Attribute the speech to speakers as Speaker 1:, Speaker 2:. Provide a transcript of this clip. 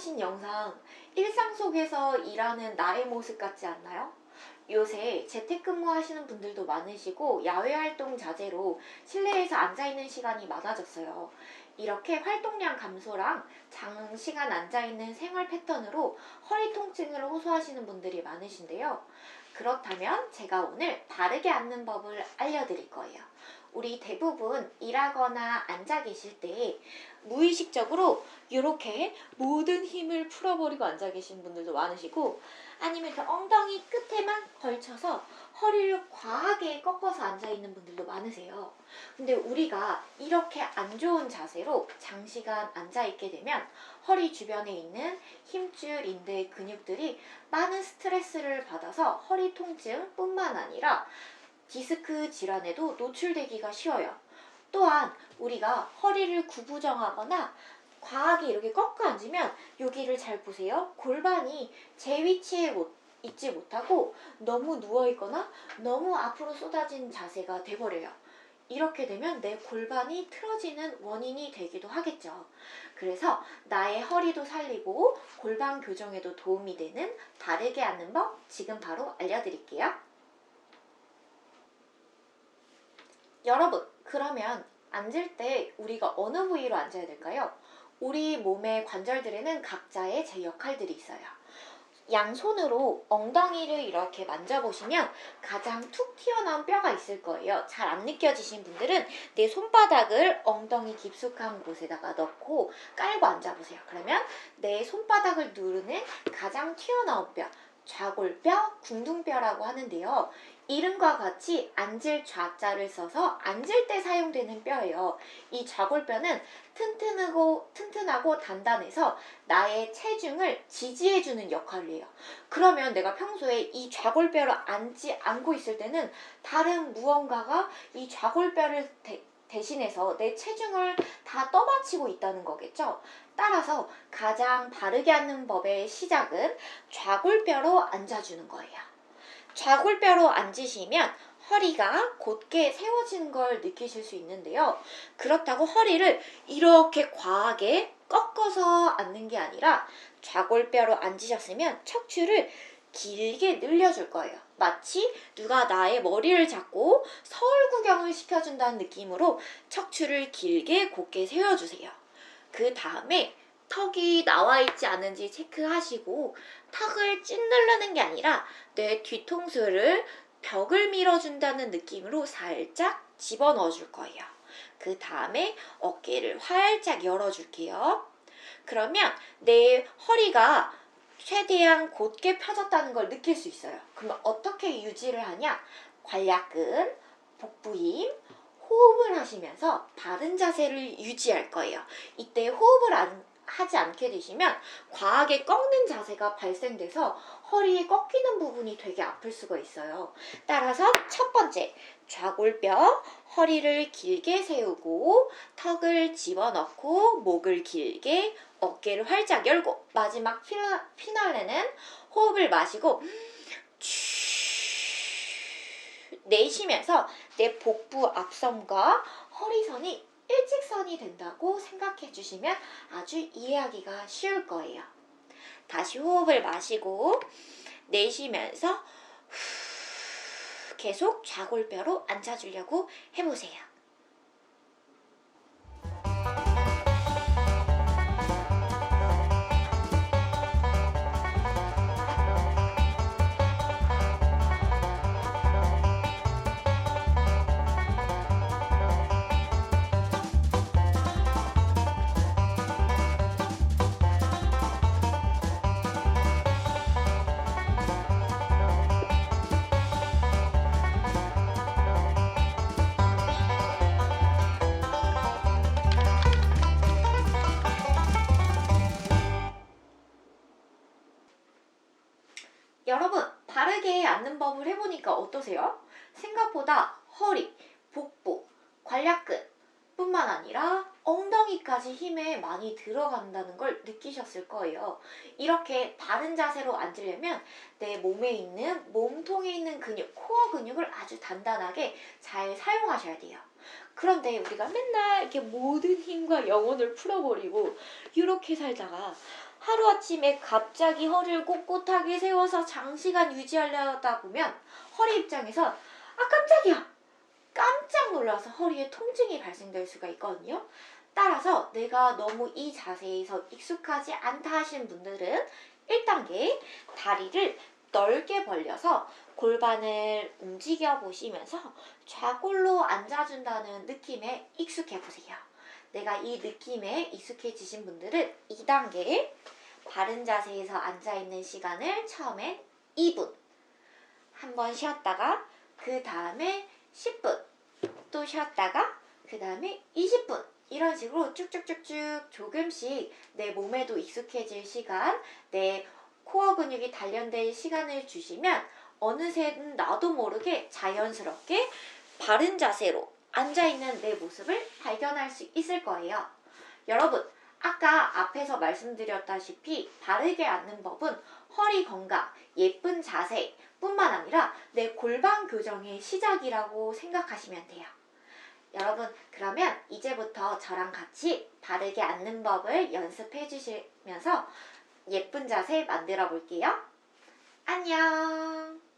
Speaker 1: 보신 영상 일상 속에서 일하는 나의 모습 같지 않나요? 요새 재택근무 하시는 분들도 많으시고 야외 활동 자제로 실내에서 앉아있는 시간이 많아졌어요. 이렇게 활동량 감소랑 장시간 앉아있는 생활 패턴으로 허리 통증을 호소하시는 분들이 많으신데요. 그렇다면 제가 오늘 바르게 앉는 법을 알려드릴 거예요. 우리 대부분 일하거나 앉아 계실 때 무의식적으로 이렇게 모든 힘을 풀어버리고 앉아 계신 분들도 많으시고, 아니면 이렇게 엉덩이 끝에만 걸쳐서 허리를 과하게 꺾어서 앉아 있는 분들도 많으세요. 근데 우리가 이렇게 안 좋은 자세로 장시간 앉아 있게 되면 허리 주변에 있는 힘줄, 인대, 근육들이 많은 스트레스를 받아서 허리 통증뿐만 아니라 디스크 질환에도 노출되기가 쉬워요. 또한 우리가 허리를 구부정하거나 과하게 이렇게 꺾어 앉으면 여기를 잘 보세요. 골반이 제 위치에 있지 못하고 너무 누워있거나 너무 앞으로 쏟아진 자세가 돼버려요. 이렇게 되면 내 골반이 틀어지는 원인이 되기도 하겠죠. 그래서 나의 허리도 살리고 골반 교정에도 도움이 되는 바르게 앉는 법 지금 바로 알려드릴게요. 여러분, 그러면 앉을 때 우리가 어느 부위로 앉아야 될까요? 우리 몸의 관절들에는 각자의 제 역할들이 있어요. 양손으로 엉덩이를 이렇게 만져보시면 가장 툭 튀어나온 뼈가 있을 거예요. 잘 안 느껴지신 분들은 내 손바닥을 엉덩이 깊숙한 곳에다가 넣고 깔고 앉아보세요. 그러면 내 손바닥을 누르는 가장 튀어나온 뼈, 좌골뼈, 궁둥뼈라고 하는데요. 이름과 같이 앉을 좌자를 써서 앉을 때 사용되는 뼈예요. 이 좌골뼈는 튼튼하고 단단해서 나의 체중을 지지해주는 역할을 해요. 그러면 내가 평소에 이 좌골뼈를 앉지 않고 있을 때는 다른 무언가가 이 좌골뼈를 대신해서 내 체중을 다 떠받치고 있다는 거겠죠. 따라서 가장 바르게 앉는 법의 시작은 좌골뼈로 앉아주는 거예요. 좌골뼈로 앉으시면 허리가 곧게 세워지는 걸 느끼실 수 있는데요. 그렇다고 허리를 이렇게 과하게 꺾어서 앉는 게 아니라 좌골뼈로 앉으셨으면 척추를 길게 늘려줄 거예요. 마치 누가 나의 머리를 잡고 서울 구경을 시켜준다는 느낌으로 척추를 길게 곧게 세워주세요. 그 다음에 턱이 나와 있지 않은지 체크하시고, 턱을 찐누르는 게 아니라 내 뒤통수를 벽을 밀어준다는 느낌으로 살짝 집어넣어 줄 거예요. 그 다음에 어깨를 활짝 열어줄게요. 그러면 내 허리가 최대한 곧게 펴졌다는 걸 느낄 수 있어요. 그러면 어떻게 유지를 하냐? 관략근, 복부 힘, 호흡을 하시면서 바른 자세를 유지할 거예요. 이때 호흡을 하지 않게 되시면 과하게 꺾는 자세가 발생돼서 허리에 꺾이는 부분이 되게 아플 수가 있어요. 따라서 첫 번째, 좌골뼈, 허리를 길게 세우고 턱을 집어넣고 목을 길게, 어깨를 활짝 열고, 마지막 피날레는 호흡을 마시고 내쉬면서 내 복부 앞섬과 허리선이 일직선이 된다고 생각해 주시면 아주 이해하기가 쉬울 거예요. 다시 호흡을 마시고 내쉬면서 계속 좌골뼈로 앉아주려고 해보세요. 여러분, 바르게 앉는 법을 해보니까 어떠세요? 생각보다 허리, 복부, 관략근 뿐만 아니라 엉덩이까지 힘에 많이 들어간다는 걸 느끼셨을 거예요. 이렇게 바른 자세로 앉으려면 내 몸에 있는, 몸통에 있는 근육, 코어 근육을 아주 단단하게 잘 사용하셔야 돼요. 그런데 우리가 맨날 이렇게 모든 힘과 영혼을 풀어버리고 이렇게 살다가 하루아침에 갑자기 허리를 꼿꼿하게 세워서 장시간 유지하려다 보면 허리 입장에서 깜짝이야! 깜짝 놀라서 허리에 통증이 발생될 수가 있거든요. 따라서 내가 너무 이 자세에서 익숙하지 않다 하시는 분들은 1단계 다리를 넓게 벌려서 골반을 움직여 보시면서 좌골로 앉아준다는 느낌에 익숙해 보세요. 내가 이 느낌에 익숙해지신 분들은 2단계 바른 자세에서 앉아있는 시간을 처음엔 2분, 한번 쉬었다가 그 다음에 10분, 또 쉬었다가 그 다음에 20분, 이런 식으로 쭉쭉쭉쭉 조금씩 내 몸에도 익숙해질 시간, 내 코어 근육이 단련될 시간을 주시면 어느새 나도 모르게 자연스럽게 바른 자세로 앉아있는 내 모습을 발견할 수 있을 거예요. 여러분, 아까 앞에서 말씀드렸다시피 바르게 앉는 법은 허리 건강, 예쁜 자세 뿐만 아니라 내 골반 교정의 시작이라고 생각하시면 돼요. 여러분, 그러면 이제부터 저랑 같이 바르게 앉는 법을 연습해 주시면서 예쁜 자세 만들어 볼게요. 안녕!